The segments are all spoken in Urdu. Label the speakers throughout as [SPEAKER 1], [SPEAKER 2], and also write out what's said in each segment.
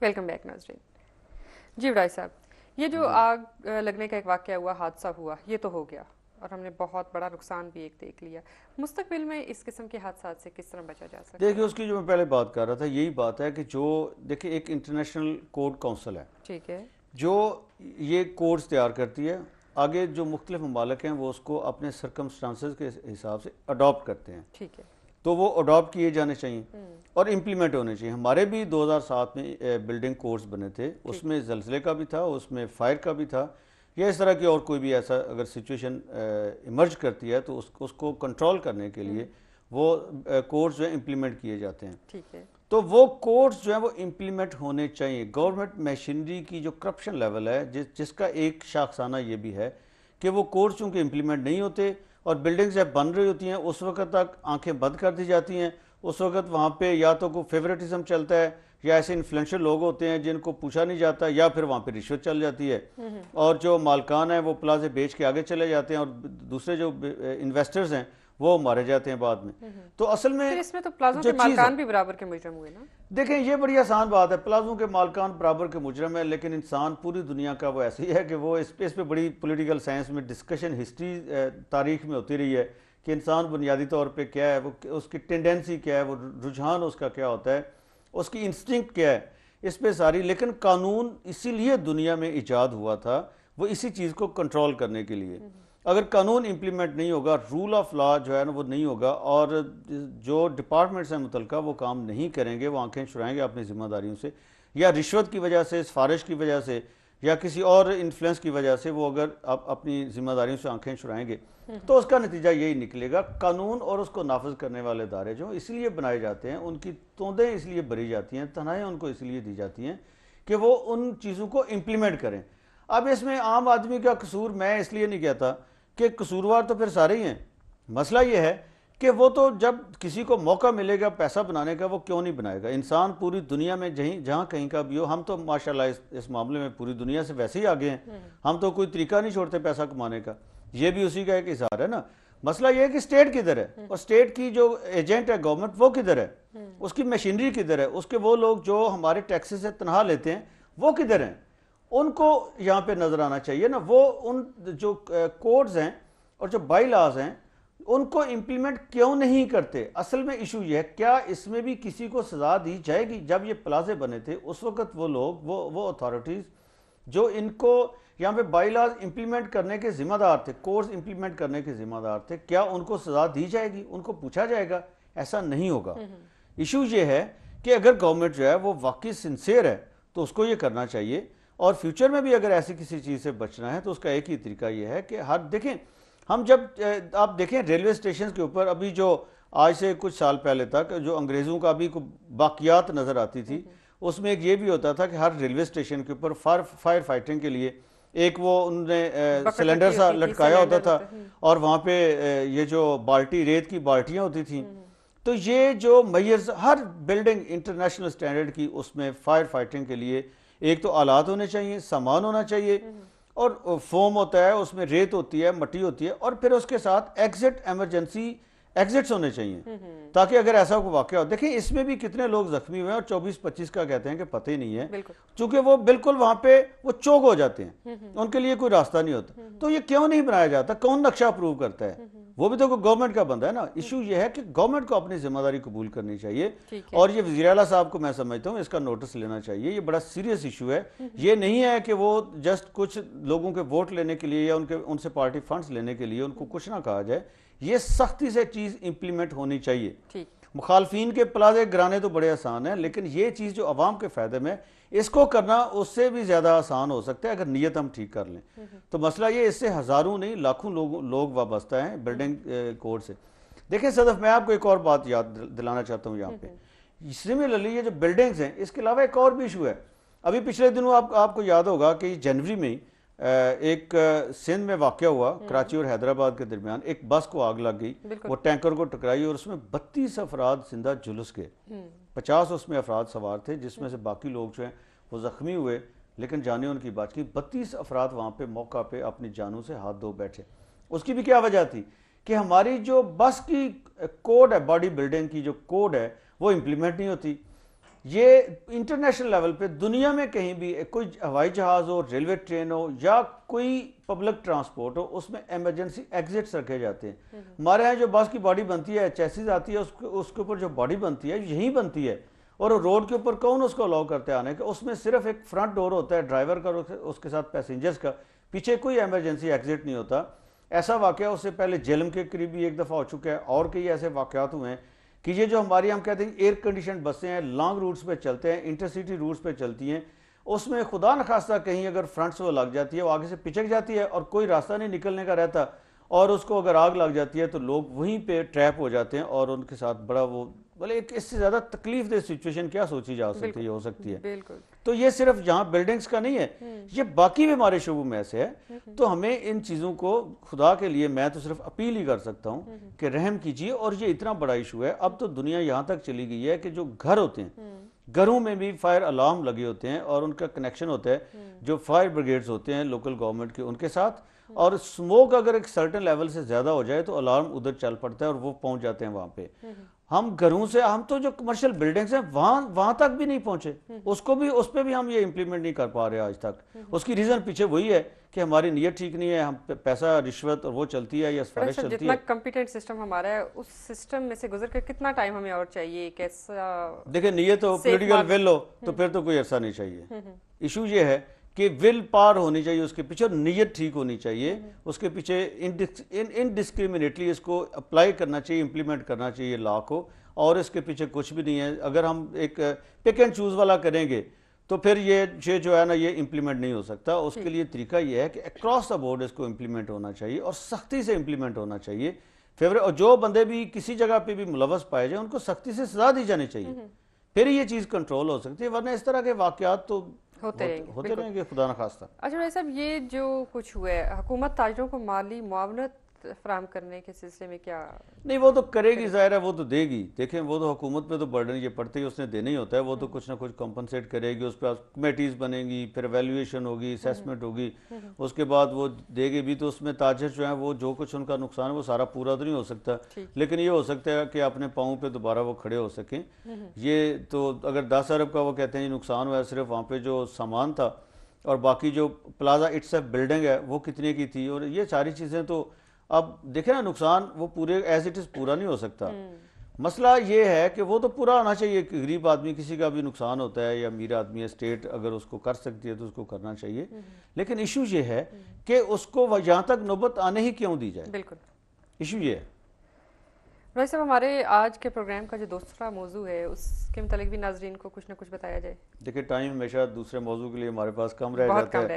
[SPEAKER 1] ویلکم بیک ناظرین. جی ڈائی صاحب, یہ جو آگ لگنے کا ایک واقعہ ہوا, حادثہ ہوا, یہ تو ہو گیا اور ہم نے بہت بڑا نقصان بھی ایک دیکھ لیا. مستقبل میں اس قسم کے حادثات سے کس طرح بچا جا سکتا ہے؟
[SPEAKER 2] دیکھیے اس کی جو میں پہلے بات کر رہا تھا یہی بات ہے کہ جو دیکھیں ایک انٹرنیشنل کوڈ کونسل ہے,
[SPEAKER 1] ٹھیک ہے,
[SPEAKER 2] جو یہ کوڈز تیار کرتی ہے. آگے جو مختلف ممالک ہیں وہ اس کو اپنے سرکمسٹانسز کے حساب سے اڈاپٹ کرتے ہیں,
[SPEAKER 1] ٹھیک ہے,
[SPEAKER 2] تو وہ اڈاپٹ کیے جانے چاہیے اور امپلیمنٹ ہونے چاہیے. ہمارے بھی 2007 میں بلڈنگ کوڈز بنے تھے, اس میں زلزلے کا بھی تھا, اس میں فائر کا بھی تھا, یا اس طرح کی اور کوئی بھی ایسا اگر سچویشن ایمرج کرتی ہے تو اس کو کنٹرول کرنے کے لیے وہ کوڈز جو ہیں امپلیمنٹ کیے جاتے ہیں.
[SPEAKER 1] ٹھیک ہے,
[SPEAKER 2] تو وہ کوڈز جو ہیں وہ امپلیمنٹ ہونے چاہیے. گورنمنٹ میشنری کی جو کرپشن لیول ہے جس کا ایک شاخسانہ یہ بھی ہے کہ وہ کوڈز چونکہ امپلیمنٹ نہیں ہوتے اور بلڈنگز جب بن رہی ہوتی ہیں اس وقت تک آنکھیں بند کر دی جاتی ہیں. اس وقت وہاں پہ یا تو کوئی فیوریٹزم چلتا ہے یا ایسے انفلوئنشل لوگ ہوتے ہیں جن کو پوچھا نہیں جاتا, یا پھر وہاں پہ رشوت چل جاتی ہے اور جو مالکان ہیں وہ پلازے بیچ کے آگے چلے جاتے ہیں اور دوسرے جو انویسٹرز ہیں وہ مارے جاتے ہیں بعد میں. تو اصل میں
[SPEAKER 1] اس میں تو پلازوں کے مالکان بھی برابر کے مجرم ہوئے نا.
[SPEAKER 2] دیکھیں یہ بڑی آسان بات ہے, پلازوں کے مالکان برابر کے مجرم ہیں, لیکن انسان پوری دنیا کا وہ ایسی ہے کہ وہ اس پہ بڑی پولیٹیکل سائنس میں ڈسکشن ہسٹری تاریخ میں ہوتی رہی ہے کہ انسان بنیادی طور پہ کیا ہے, وہ اس کی ٹینڈنسی کیا ہے, وہ رجحان اس کا کیا ہوتا ہے, اس کی انسٹنکٹ کیا ہے, اس پہ ساری. لیکن قانون اسی لیے دنیا میں ایجاد ہوا تھا, وہ اسی چیز کو کنٹرول کرنے کے لیے. اگر قانون امپلیمنٹ نہیں ہوگا, رول آف لا جو ہے نا وہ نہیں ہوگا, اور جو ڈپارٹمنٹس ہیں متعلقہ وہ کام نہیں کریں گے, وہ آنکھیں چھڑائیں گے اپنی ذمہ داریوں سے, یا رشوت کی وجہ سے, سفارش کی وجہ سے, یا کسی اور انفلوئنس کی وجہ سے وہ اگر اپنی ذمہ داریوں سے آنکھیں چھڑائیں گے تو اس کا نتیجہ یہی نکلے گا. قانون اور اس کو نافذ کرنے والے ادارے جو اس لیے بنائے جاتے ہیں, ان کی توندیں اس لیے بھری جاتی ہیں, تنہائیاں ان کو اس لیے دی جاتی ہیں کہ وہ ان چیزوں کو امپلیمنٹ کریں. اب اس میں عام آدمی کا قصور میں اس لیے نہیں کہتا کہ قصوروار تو پھر سارے ہی ہیں. مسئلہ یہ ہے کہ وہ تو جب کسی کو موقع ملے گا پیسہ بنانے کا وہ کیوں نہیں بنائے گا. انسان پوری دنیا میں جہاں کہیں کا بھی ہو, ہم تو ماشاءاللہ اس معاملے میں پوری دنیا سے ویسے ہی آگے ہیں, ہم تو کوئی طریقہ نہیں چھوڑتے پیسہ کمانے کا, یہ بھی اسی کا ایک اظہار ہے نا. مسئلہ یہ ہے کہ اسٹیٹ کدھر ہے, اور اسٹیٹ کی جو ایجنٹ ہے گورنمنٹ وہ کدھر ہے, اس کی مشینری کدھر ہے, اس کے وہ لوگ جو ہمارے ٹیکسز سے تنخواہ لیتے ہیں وہ کدھر ہیں, ان کو یہاں پہ نظر آنا چاہیے نا. وہ ان جو کوڈز ہیں اور جو بائی لاز ہیں ان کو امپلیمنٹ کیوں نہیں کرتے. اصل میں ایشو یہ ہے کیا اس میں بھی کسی کو سزا دی جائے گی. جب یہ پلازے بنے تھے اس وقت وہ لوگ وہ اتھارٹیز جو ان کو یہاں پہ بائی لاز امپلیمنٹ کرنے کے ذمہ دار تھے, کورس امپلیمنٹ کرنے کے ذمہ دار تھے, کیا ان کو سزا دی جائے گی, ان کو پوچھا جائے گا؟ ایسا نہیں ہوگا. ایشو یہ ہے کہ اگر گورنمنٹ جو ہے وہ واقعی سنسیئر ہے تو اس کو یہ کرنا چاہیے, اور فیوچر میں بھی اگر ایسی کسی چیز سے بچنا ہے تو اس کا ایک ہی طریقہ یہ ہے کہ دیکھیں ہم جب آپ دیکھیں ریلوے اسٹیشنز کے اوپر ابھی جو آج سے کچھ سال پہلے تک جو انگریزوں کا بھی باقیات نظر آتی تھی, اس میں ایک یہ بھی ہوتا تھا کہ ہر ریلوے اسٹیشن کے اوپر فائر فائٹنگ کے لیے ایک وہ انہوں نے سلنڈر سا لٹکایا ہوتا تھا, اور وہاں پہ یہ جو بالٹی ریت کی بالٹیاں ہوتی تھیں. تو یہ جو میئرز ہر بلڈنگ انٹرنیشنل سٹینڈرڈ کی اس میں فائر فائٹنگ کے لیے ایک تو آلات ہونے چاہیے, سامان ہونا چاہیے, اور فوم ہوتا ہے, اس میں ریت ہوتی ہے, مٹی ہوتی ہے, اور پھر اس کے ساتھ ایمرجنسی ایگزٹس ہونے چاہیے تاکہ اگر ایسا کوئی واقعہ ہو. دیکھیں اس میں بھی کتنے لوگ زخمی ہوئے ہیں اور 24-25 کا کہتے ہیں کہ پتہ ہی نہیں ہے, چونکہ وہ بالکل وہاں پہ وہ چوک ہو جاتے ہیں, ان کے لیے کوئی راستہ نہیں ہوتا. تو یہ کیوں نہیں بنایا جاتا؟ کون نقشہ اپروو کرتا ہے؟ وہ بھی تو گورنمنٹ کا بندہ ہے نا. ایشو یہ ہے کہ گورنمنٹ کو اپنی ذمہ داری قبول کرنی چاہیے, اور یہ وزیر اعلیٰ صاحب کو میں سمجھتا ہوں اس کا نوٹس لینا چاہیے. یہ بڑا سیریس ایشو ہے. یہ نہیں ہے کہ وہ جسٹ کچھ لوگوں کے ووٹ لینے کے لیے یا ان سے پارٹی فنڈز لینے کے لیے ان کو کچھ نہ کہا جائے. یہ سختی سے چیز امپلیمنٹ ہونی چاہیے. مخالفین کے پلازے گرانے تو بڑے آسان ہیں, لیکن یہ چیز جو عوام کے فائدے میں اس کو کرنا اس سے بھی زیادہ آسان ہو سکتا ہے اگر نیت ہم ٹھیک کر لیں. تو مسئلہ یہ اس سے ہزاروں نہیں لاکھوں لوگ وابستہ ہیں بلڈنگ کوڈ سے. دیکھیں صدف, میں آپ کو ایک اور بات یاد دلانا چاہتا ہوں یہاں پہ. سملرلی یہ جو بلڈنگز ہیں اس کے علاوہ ایک اور بھی ایشو ہے. ابھی پچھلے دنوں آپ کو یاد ہوگا کہ جنوری میں ایک سندھ میں واقعہ ہوا, کراچی اور حیدرآباد کے درمیان. ایک بس کو آگ لگ گئی, وہ ٹینکر کو ٹکرائی اور اس میں 32 افراد زندہ جلس گئے. 50 اس میں افراد سوار تھے, جس میں سے باقی لوگ جو ہیں وہ زخمی ہوئے, لیکن جانیں ان کی بات کی. 32 افراد وہاں پہ موقع پہ اپنی جانوں سے ہاتھ دھو بیٹھے. اس کی بھی کیا وجہ تھی کہ ہماری جو بس کی کوڈ ہے, باڈی بلڈنگ کی جو کوڈ ہے وہ امپلیمنٹ نہیں ہوتی. یہ انٹرنیشنل لیول پہ دنیا میں کہیں بھی کوئی ہوائی جہاز ہو، ریلوے ٹرین ہو یا کوئی پبلک ٹرانسپورٹ ہو، اس میں ایمرجنسی ایگزٹس رکھے جاتے ہیں. ہمارے یہاں جو بس کی باڈی بنتی ہے، چیسز آتی ہے، اس کے اوپر جو باڈی بنتی ہے یہیں بنتی ہے، اور روڈ کے اوپر کون اس کو الاؤ کرتے ہیں آنے کا؟ اس میں صرف ایک فرنٹ ڈور ہوتا ہے ڈرائیور کا، اس کے ساتھ پیسنجرز کا، پیچھے کوئی ایمرجنسی ایگزٹ نہیں ہوتا. ایسا واقعہ اس سے پہلے جیلم کے قریب بھی ایک دفعہ ہو چکا ہے، اور کئی ایسے واقعات ہوئے ہیں کہ یہ جو ہماری ہم کہتے ہیں ایئر کنڈیشن بسیں ہیں، لانگ روٹس پہ چلتے ہیں، انٹرسٹی روٹس پہ چلتی ہیں، اس میں خدا نخواستہ کہیں اگر فرنٹ سے وہ لگ جاتی ہے، وہ آگے سے پچک جاتی ہے اور کوئی راستہ نہیں نکلنے کا رہتا، اور اس کو اگر آگ لگ جاتی ہے تو لوگ وہیں پہ ٹریپ ہو جاتے ہیں، اور ان کے ساتھ بڑا وہ بولے اس سے زیادہ تکلیف دہ سچویشن کیا سوچی جا سکتی ہے، ہو سکتی ہے.
[SPEAKER 1] بالکل.
[SPEAKER 2] تو یہ صرف یہاں بلڈنگز کا نہیں ہے، یہ باقی بھی ہمارے شعبوں میں ایسے ہے. تو ہمیں ان چیزوں کو خدا کے لیے میں تو صرف اپیل ہی کر سکتا ہوں کہ رحم کیجیے. اور یہ اتنا بڑا ایشو ہے، اب تو دنیا یہاں تک چلی گئی ہے کہ جو گھر ہوتے ہیں، گھروں میں بھی فائر الارم لگے ہوتے ہیں اور ان کا کنیکشن ہوتا ہے جو فائر بریگیڈز ہوتے ہیں لوکل گورنمنٹ کے، ان کے ساتھ. اور سموک اگر ایک سرٹن لیول سے زیادہ ہو جائے تو الارم ادھر چل پڑتا ہے اور وہ پہنچ جاتے ہیں وہاں پہ. ہم گھروں سے، ہم تو جو کمرشل بلڈنگز ہیں وہاں تک بھی نہیں پہنچے، اس پہ بھی ہم یہ امپلیمنٹ نہیں کر پا رہے آج تک. اس کی ریزن پیچھے وہی ہے کہ ہماری نیت ٹھیک نہیں ہے، ہم پیسہ رشوت اور وہ چلتی ہے یا سفارش چلتی ہے.
[SPEAKER 1] جتنا کمپیٹنٹ سسٹم ہمارا ہے اس سسٹم میں سے گزر کر کتنا ٹائم ہمیں اور چاہیے؟ کیسا
[SPEAKER 2] دیکھیں، نیت ہو، پولیٹیکل ول ہو تو پھر تو کوئی عرصہ نہیں چاہیے. ایشو یہ ہے کہ ول پار ہونی چاہیے اس کے پیچھے، اور نیت ٹھیک ہونی چاہیے اس کے پیچھے. انڈسکریمنیٹلی اس کو اپلائی کرنا چاہیے، امپلیمنٹ کرنا چاہیے لا کو، اور اس کے پیچھے کچھ بھی نہیں ہے. اگر ہم ایک پک اینڈ چوز والا کریں گے تو پھر یہ جو ہے نا یہ امپلیمنٹ نہیں ہو سکتا. اس کے لیے طریقہ یہ ہے کہ اکراس دا بورڈ اس کو امپلیمنٹ ہونا چاہیے اور سختی سے امپلیمنٹ ہونا چاہیے. اور جو بندے بھی کسی جگہ پہ بھی ملوث پائے جائیں ان کو سختی سے سزا دی جانی چاہیے، پھر یہ چیز کنٹرول ہو سکتی ہے. ورنہ اس طرح کے واقعات تو ہوتے رہیں گے خدا نخواستہ.
[SPEAKER 1] اچھا بھائی صاحب، یہ جو کچھ ہوا ہے، حکومت تاجروں کو مالی معاونت فراہم کرنے کے سلسلے میں کیا؟
[SPEAKER 2] نہیں، وہ تو کرے گی، ظاہر ہے وہ تو دے گی. دیکھیں، وہ تو حکومت پہ تو برڈن یہ پڑتے ہی اس نے دینا ہی ہوتا ہے. وہ تو کچھ نہ کچھ کمپنسیٹ کرے گی، اس پہ کمیٹیز بنیں گی، پھر ایویلویشن ہوگی، اسیسمنٹ ہوگی، اس کے بعد وہ دے گی بھی. تو اس میں تاجر جو ہیں وہ جو کچھ ان کا نقصان ہے وہ سارا پورا تو نہیں ہو سکتا، لیکن یہ ہو سکتا ہے کہ اپنے پاؤں پہ دوبارہ وہ کھڑے ہو سکیں. یہ تو اگر 10 ارب کا وہ کہتے ہیں نقصان ہوا ہے، صرف وہاں پہ جو سامان تھا، اور باقی جو پلازا اٹس بلڈنگ ہے وہ کتنے کی تھی، اور یہ ساری چیزیں تو اب دیکھیں نا، نقصان وہ پورے ایز اٹ از پورا نہیں ہو سکتا. مسئلہ یہ ہے کہ وہ تو پورا ہونا چاہیے. کہ غریب آدمی کسی کا بھی نقصان ہوتا ہے یا امیر آدمی ہے، اسٹیٹ اگر اس کو کر سکتی ہے تو اس کو کرنا چاہیے. لیکن ایشو یہ ہے کہ اس کو یہاں تک نوبت آنے ہی کیوں دی جائے.
[SPEAKER 1] بالکل
[SPEAKER 2] ایشو یہ ہے.
[SPEAKER 1] بھائی صاحب، ہمارے آج کے پروگرام کا جو دوسرا موضوع ہے اس کے متعلق بھی ناظرین کو کچھ نہ کچھ بتایا جائے.
[SPEAKER 2] دیکھیں، ٹائم ہمیشہ دوسرے موضوع کے لیے ہمارے پاس کم رہ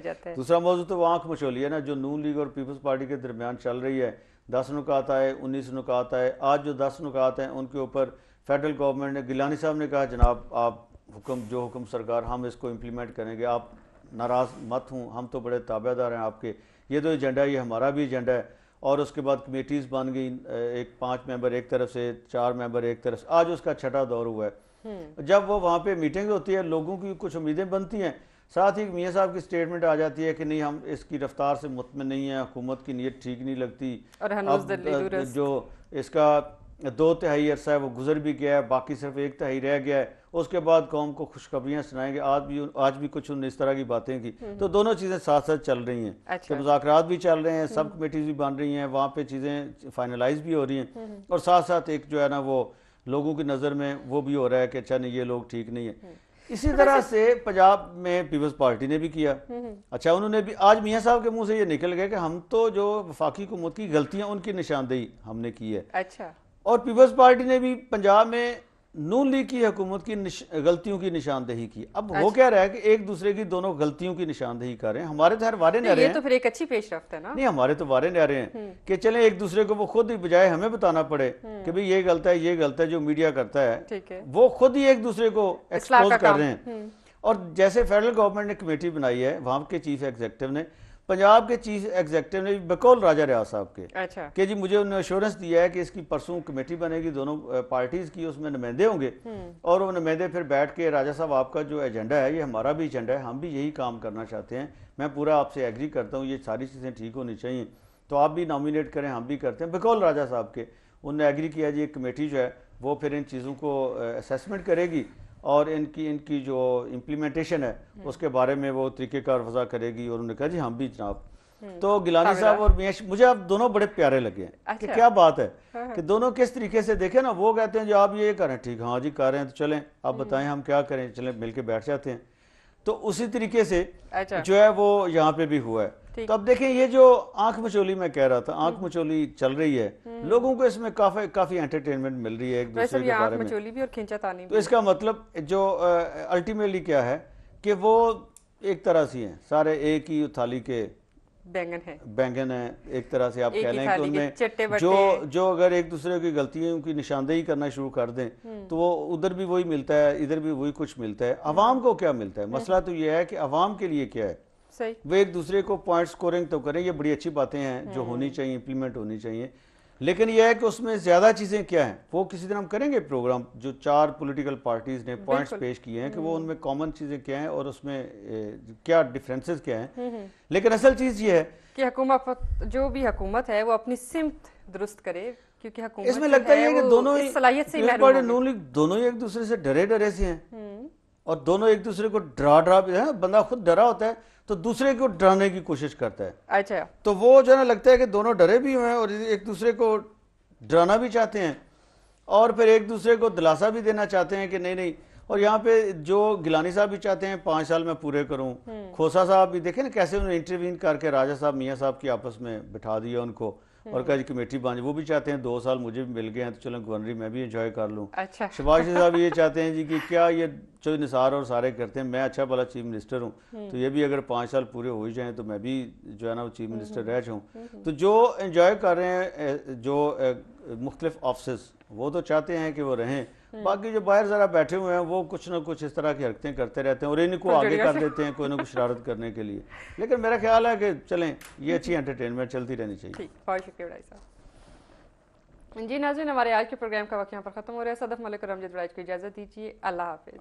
[SPEAKER 2] جاتا ہے. دوسرا موضوع تو وہ آنکھ مچولی ہے نا، جو نون لیگ اور پیپلز پارٹی کے درمیان چل رہی ہے. 10 نکات آئے، 19 نکات آئے. آج جو 10 نکات ہیں ان کے اوپر فیڈرل گورنمنٹ نے، گیلانی صاحب نے کہا جناب آپ جو حکم سرکار ہم اس کو امپلیمنٹ کریں گے، آپ ناراض مت ہوں، ہم تو بڑے تابع دار ہیں آپ کے. یہ تو ایجنڈا ہے، یہ ہمارا بھی ایجنڈا ہے. اور اس کے بعد کمیٹیز بن گئی، 5 ممبر ایک طرف سے، 4 ممبر ایک طرف سے. آج اس کا 6واں دور ہوا ہے. جب وہ وہاں پہ میٹنگ ہوتی ہے، لوگوں کی کچھ امیدیں بنتی ہیں، ساتھ ہی میاں صاحب کی سٹیٹمنٹ آ جاتی ہے کہ نہیں، ہم اس کی رفتار سے مطمئن نہیں ہیں، حکومت کی نیت ٹھیک نہیں لگتی. اب جو اس کا 2/3 عرصہ ہے وہ گزر بھی گیا ہے، باقی صرف 1/3 رہ گیا ہے. اس کے بعد قوم کو خوشخبریاں سنائیں گے. آج بھی کچھ اس طرح کی باتیں کی. تو دونوں چیزیں ساتھ ساتھ چل رہی ہیں کہ مذاکرات بھی چل رہے ہیں، سب کمیٹیز بھی بن رہی ہیں، وہاں پہ چیزیں فائنلائز بھی ہو رہی ہیں، اور ساتھ ساتھ ایک جو ہے نا وہ لوگوں کی نظر میں وہ بھی ہو رہا ہے کہ اچھا نہیں، یہ لوگ ٹھیک نہیں ہیں. اسی طرح سے پنجاب میں پیپلز پارٹی نے بھی کیا. اچھا، انہوں نے بھی آج میاں صاحب کے منہ سے یہ نکل گیا کہ ہم تو جو وفاقی حکومت کی غلطیاں ان کی نشاندہی ہم نے کی ہے.
[SPEAKER 1] اچھا. اور
[SPEAKER 2] پیپلز پارٹی نے بھی پنجاب میں نون لیگ کی حکومت کی غلطیوں کی نشاندہی کی. اب وہ کیا رہا ہے کہ ایک دوسرے کی دونوں غلطیوں کی نشاندہی کر رہے ہیں. ہمارے تو ہر وارے نہ رہے ہیں.
[SPEAKER 1] یہ تو پھر ایک اچھی پیش رفت ہے نا.
[SPEAKER 2] نہیں، ہمارے تو وارے نہ رہے ہیں کہ چلیں ایک دوسرے کو وہ خود ہی بجائے ہمیں بتانا پڑے کہ بھئی یہ غلط ہے، یہ غلط ہے. جو میڈیا کرتا ہے وہ خود ہی ایک دوسرے کو ایکسپوز کر رہے ہیں. اور جیسے فیڈرل گورنمنٹ نے کمیٹی بنائی ہے، وہاں کے چیف ایگزیکٹو نے، پنجاب کے چیف ایگزیکٹو نے بقول راجہ ریاض صاحب کے کہ جی مجھے انہوں نے ایشورنس دیا ہے کہ اس کی پرسوں کمیٹی بنے گی، دونوں پارٹیز کی، اس میں نمائندے ہوں گے، اور وہ نمائندے پھر بیٹھ کے راجہ صاحب آپ کا جو ایجنڈا ہے یہ ہمارا بھی ایجنڈا ہے، ہم بھی یہی کام کرنا چاہتے ہیں، میں پورا آپ سے ایگری کرتا ہوں، یہ ساری چیزیں ٹھیک ہونی چاہیے، تو آپ بھی نامینیٹ کریں، ہم بھی کرتے ہیں. بقول راجہ صاحب کے انہوں نے ایگری کیا جی ایک کمیٹی جو ہے وہ پھر ان چیزوں کو اسیسمنٹ کرے گی، اور ان کی جو امپلیمنٹیشن ہے اس کے بارے میں وہ طریقہ کار وضع کرے گی. اور انہوں نے کہا جی ہم بھی جناب. تو گیلانی صاحب اور میاں مجھے اب دونوں بڑے پیارے لگے ہیں کہ کیا بات ہے کہ دونوں کس طریقے سے دیکھیں نا, وہ کہتے ہیں جو آپ یہ کریں ٹھیک, ہاں جی کر رہے ہیں تو چلیں آپ بتائیں ہم کیا کریں, چلیں مل کے بیٹھ جاتے ہیں. تو اسی طریقے سے جو ہے وہ یہاں پہ بھی ہوا ہے. تو اب دیکھیں یہ جو آنکھ مچولی میں کہہ رہا تھا, آنکھ مچولی چل رہی ہے, لوگوں کو اس میں کافی انٹرٹینمنٹ مل رہی ہے ایک دوسرے کے بارے میں. تو اس کا مطلب جو الٹیمیٹلی کیا ہے کہ وہ ایک طرح سے ہیں, سارے ایک ہی تھالی کے بینگن ہیں ایک طرح سے. آپ کہہ لیں کہ ان میں جو اگر ایک دوسرے کی غلطیوں کی نشاندہی کرنا شروع کر دیں تو وہ ادھر بھی وہی ملتا ہے, ادھر بھی وہی کچھ ملتا ہے. عوام کو کیا ملتا ہے؟ مسئلہ تو یہ ہے کہ عوام کے لیے کیا ہے, وہ ایک دوسرے کو پوائنٹ سکورنگ تو کریں, یہ بڑی اچھی باتیں ہیں جو ہونی چاہیے, امپلیمنٹ ہونی چاہیے. لیکن یہ ہے کہ اس میں زیادہ چیزیں کیا ہیں, وہ کسی دن ہم کریں گے پروگرام جو 4 پولیٹیکل پارٹیز نے پوائنٹس پیش کیے ہیں کہ وہ ان میں کامن چیزیں کیا ہیں اور اس میں کیا ڈیفرنسز کیا ہیں. لیکن اصل چیز یہ ہے
[SPEAKER 1] کہ حکومت جو بھی حکومت ہے وہ اپنی سمت درست کرے, کیونکہ حکومت
[SPEAKER 2] اس میں لگتا ہے کہ دونوں ہی
[SPEAKER 1] صلاحیت سے محروم
[SPEAKER 2] نون لیگ دونوں ہی ایک دوسرے سے ڈرے سے ہیں اور دونوں ایک دوسرے کو ڈرا بندہ خود ڈرا ہوتا ہے تو دوسرے کو ڈرانے کی کوشش کرتا ہے.
[SPEAKER 1] اچھا,
[SPEAKER 2] تو وہ جو ہے نا لگتا ہے کہ دونوں ڈرے بھی ہوئے ہیں اور ایک دوسرے کو ڈرانا بھی چاہتے ہیں اور پھر ایک دوسرے کو دلاسا بھی دینا چاہتے ہیں کہ نہیں. اور یہاں پہ جو گیلانی صاحب بھی چاہتے ہیں 5 سال میں پورے کروں, کھوسا صاحب بھی دیکھیں نا کیسے انہوں نے انٹروین کر کے راجہ صاحب میاں صاحب کی آپس میں بٹھا دیا ان کو اور کہا جی کمیٹی بن, وہ بھی چاہتے ہیں 2 سال مجھے بھی مل گئے ہیں تو چلیں گورنری میں بھی انجوائے کر لوں. شہباز شریف صاحب یہ چاہتے ہیں جی کہ کیا یہ جو نثار اور سارے کرتے ہیں, میں اچھا بھلا چیف منسٹر ہوں تو یہ بھی اگر 5 سال پورے ہو ہی جائیں تو میں بھی جو ہے نا وہ چیف منسٹر رہ جاؤں. تو جو انجوائے کر رہے ہیں جو مختلف آفسز وہ تو چاہتے ہیں کہ وہ رہیں, باقی جو باہر ذرا بیٹھے ہوئے ہیں وہ کچھ نہ کچھ اس طرح کی حرکتیں کرتے رہتے ہیں اور ان کو آگے کر دیتے ہیں کوئی نہ کچھ شرارت کرنے کے لیے. لیکن میرا خیال ہے کہ چلیں یہ اچھی انٹرٹینمنٹ چلتی رہنی چاہیے.
[SPEAKER 1] بہت شکریہ بڑائی صاحب. جی ناظرین, ہمارے آج کے پروگرام کا وقت یہاں پر ختم ہو رہا ہے. صدف ملک اور امجد بڑائی کو اجازت دیجیے. اللہ حافظ.